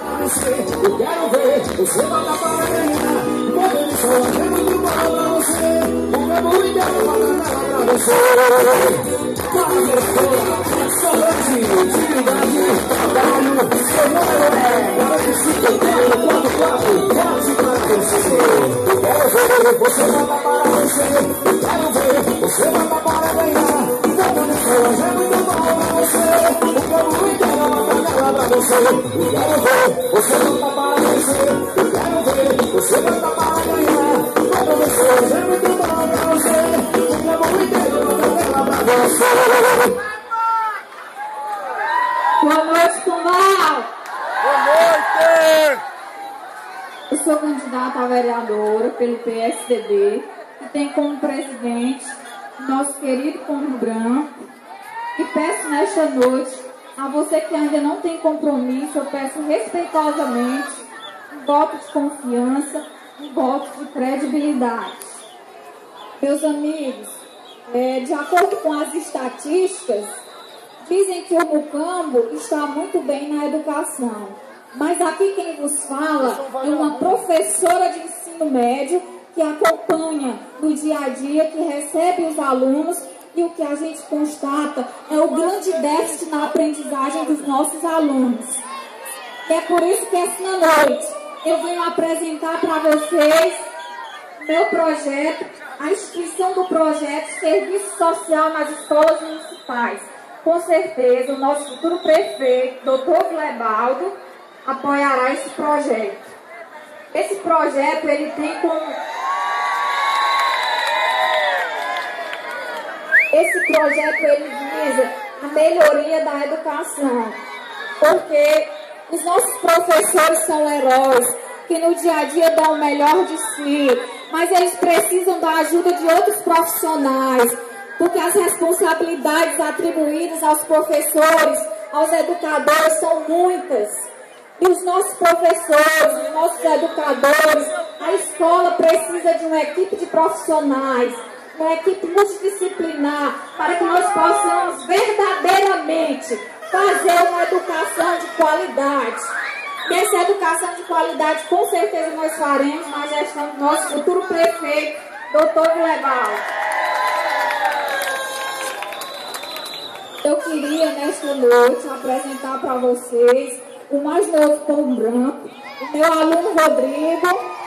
Eu quero ver você matar para ganhar. Quando ele só é muito bom pra você. O meu inteiro vai dar pra você. Para a gestora, Solange, utilidade, trabalho. Seu número é 45 444 444. Eu quero ver você matar para você. Eu quero ver você matar para ganhar. Quando ele só é muito bom pra você. O meu inteiro vai dar pra você. Eu quero ver você matar para você. Eu quero ver você matar para ganhar. Quando você é muito bom pra você. O meu inteiro vai dar pra você. Boa noite, Pombal! Boa noite! Eu sou candidata a vereadora pelo PSDB e tem como presidente nosso querido Pombo Branco. E peço nesta noite a você que ainda não tem compromisso, eu peço respeitosamente um voto de confiança, um voto de credibilidade. Meus amigos, de acordo com as estatísticas, dizem que o Mucambo está muito bem na educação. Mas aqui quem vos fala é uma professora de ensino médio que acompanha no dia a dia, que recebe os alunos, e o que a gente constata é o grande déficit na aprendizagem dos nossos alunos. E é por isso que esta noite eu venho apresentar para vocês o meu projeto, a instituição do projeto Serviço Social nas Escolas Municipais. Com certeza, o nosso futuro prefeito, Dr. Glebaldo, apoiará esse projeto. Esse projeto, ele tem como... Esse projeto, ele visa a melhoria da educação, porque os nossos professores são heróis, que no dia a dia dão o melhor de si, mas eles precisam da ajuda de outros profissionais, porque as responsabilidades atribuídas aos professores, aos educadores, são muitas. E os nossos professores, os nossos educadores, a escola precisa de uma equipe de profissionais, uma equipe multidisciplinar, para que nós possamos verdadeiramente fazer uma educação de qualidade. E essa educação de qualidade, com certeza, nós faremos na gestão do nosso futuro prefeito, Dr. Glebaldo. Eu queria, nesta noite, apresentar para vocês o mais novo Pombo Branco, o meu aluno Rodrigo.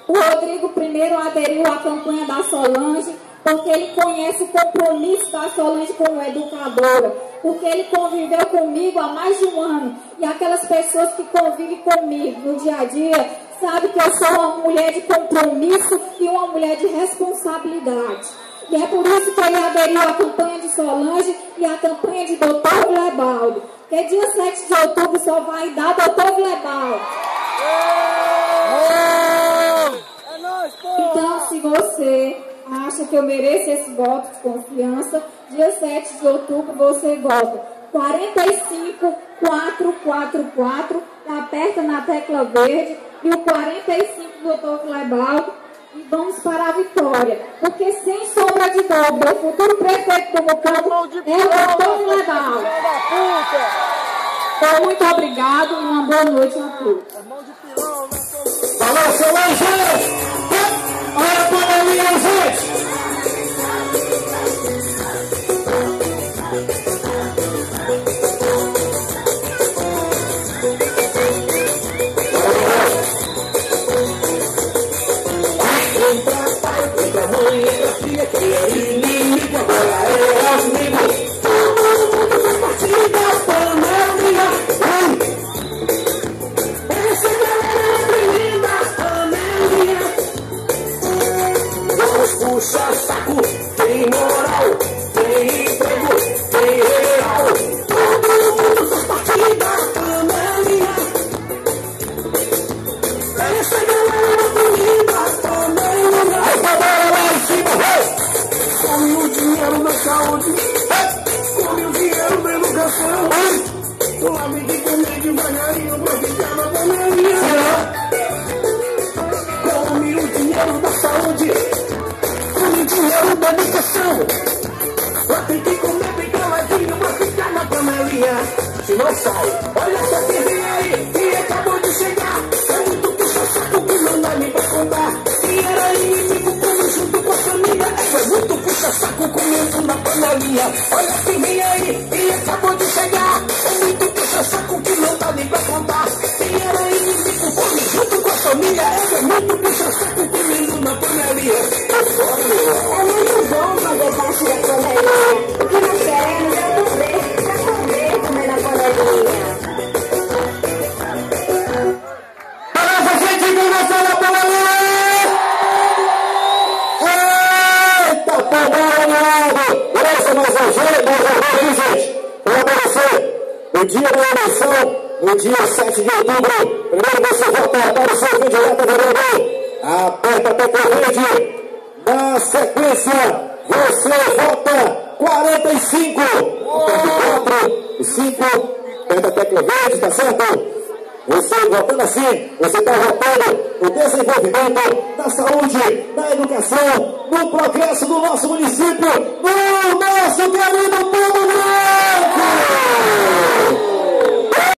O Rodrigo primeiro aderiu à campanha da Solange, porque ele conhece o compromisso da Solange como educadora, porque ele conviveu comigo há mais de um ano, e aquelas pessoas que convivem comigo no dia a dia, sabem que eu sou uma mulher de compromisso e uma mulher de responsabilidade. E é por isso que ele aderiu à campanha de Solange e à campanha de Dr. Glebaldo, que dia 7 de outubro só vai dar Dr. Glebaldo. Então, se você acha que eu mereço esse voto de confiança, dia 7 de outubro você vota 45444, aperta na tecla verde e o 45 do Dr. Glebaldo, e vamos para a vitória. Porque sem sombra de dúvida, o futuro prefeito do Mucambo é o Dr. Glebaldo. Então, muito obrigado e uma boa noite a todos. Valeu, Solange! Olha a pandemia, gente! Entra pai, entra mãe, entra filha, que é inimigo, agora é amigo. Todo mundo faz parte da família. Essa galera é linda família. Vamos puxar saco, tem moral, tem emprego, tem real. Todo mundo faz parte da família. Essa galera é linda família. Aí pra lá em cima, come o dinheiro da saúde, come o dinheiro da educação. O amigo comigo devagarinho pra ficar na família. Come o dinheiro da saúde, come o dinheiro da educação. Lá tem que gente não sai. Olha só quem vem aí, que acabou de chegar. É muito puxa-saco que não dá nem pra contar. Quem era inimigo como junto com a família. É muito puxa-saco comendo na panelinha. Olha quem vem aí, que acabou de chegar. É muito puxa-saco que não dá nem pra contar. Quem era inimigo como junto com a família. É muito puxa-saco comendo na panelinha. É muito bom fazer parte da panelinha. O que nós queremos é o poder pra poder comer na panelinha. Para você que começou na panelinha! Eita, panelinha! Essa é mais agenda, gente! Para você, no dia da eleição, no dia 7 de outubro, primeiro você vota para o seu candidato a vereador. Aperta a tecla verde. Na sequência, você vota 45. Aperta 4, o 5, aperta a tecla verde, tá certo? Você votando assim, você está votando no desenvolvimento da saúde, da educação, no progresso do nosso município, no nosso querido povo!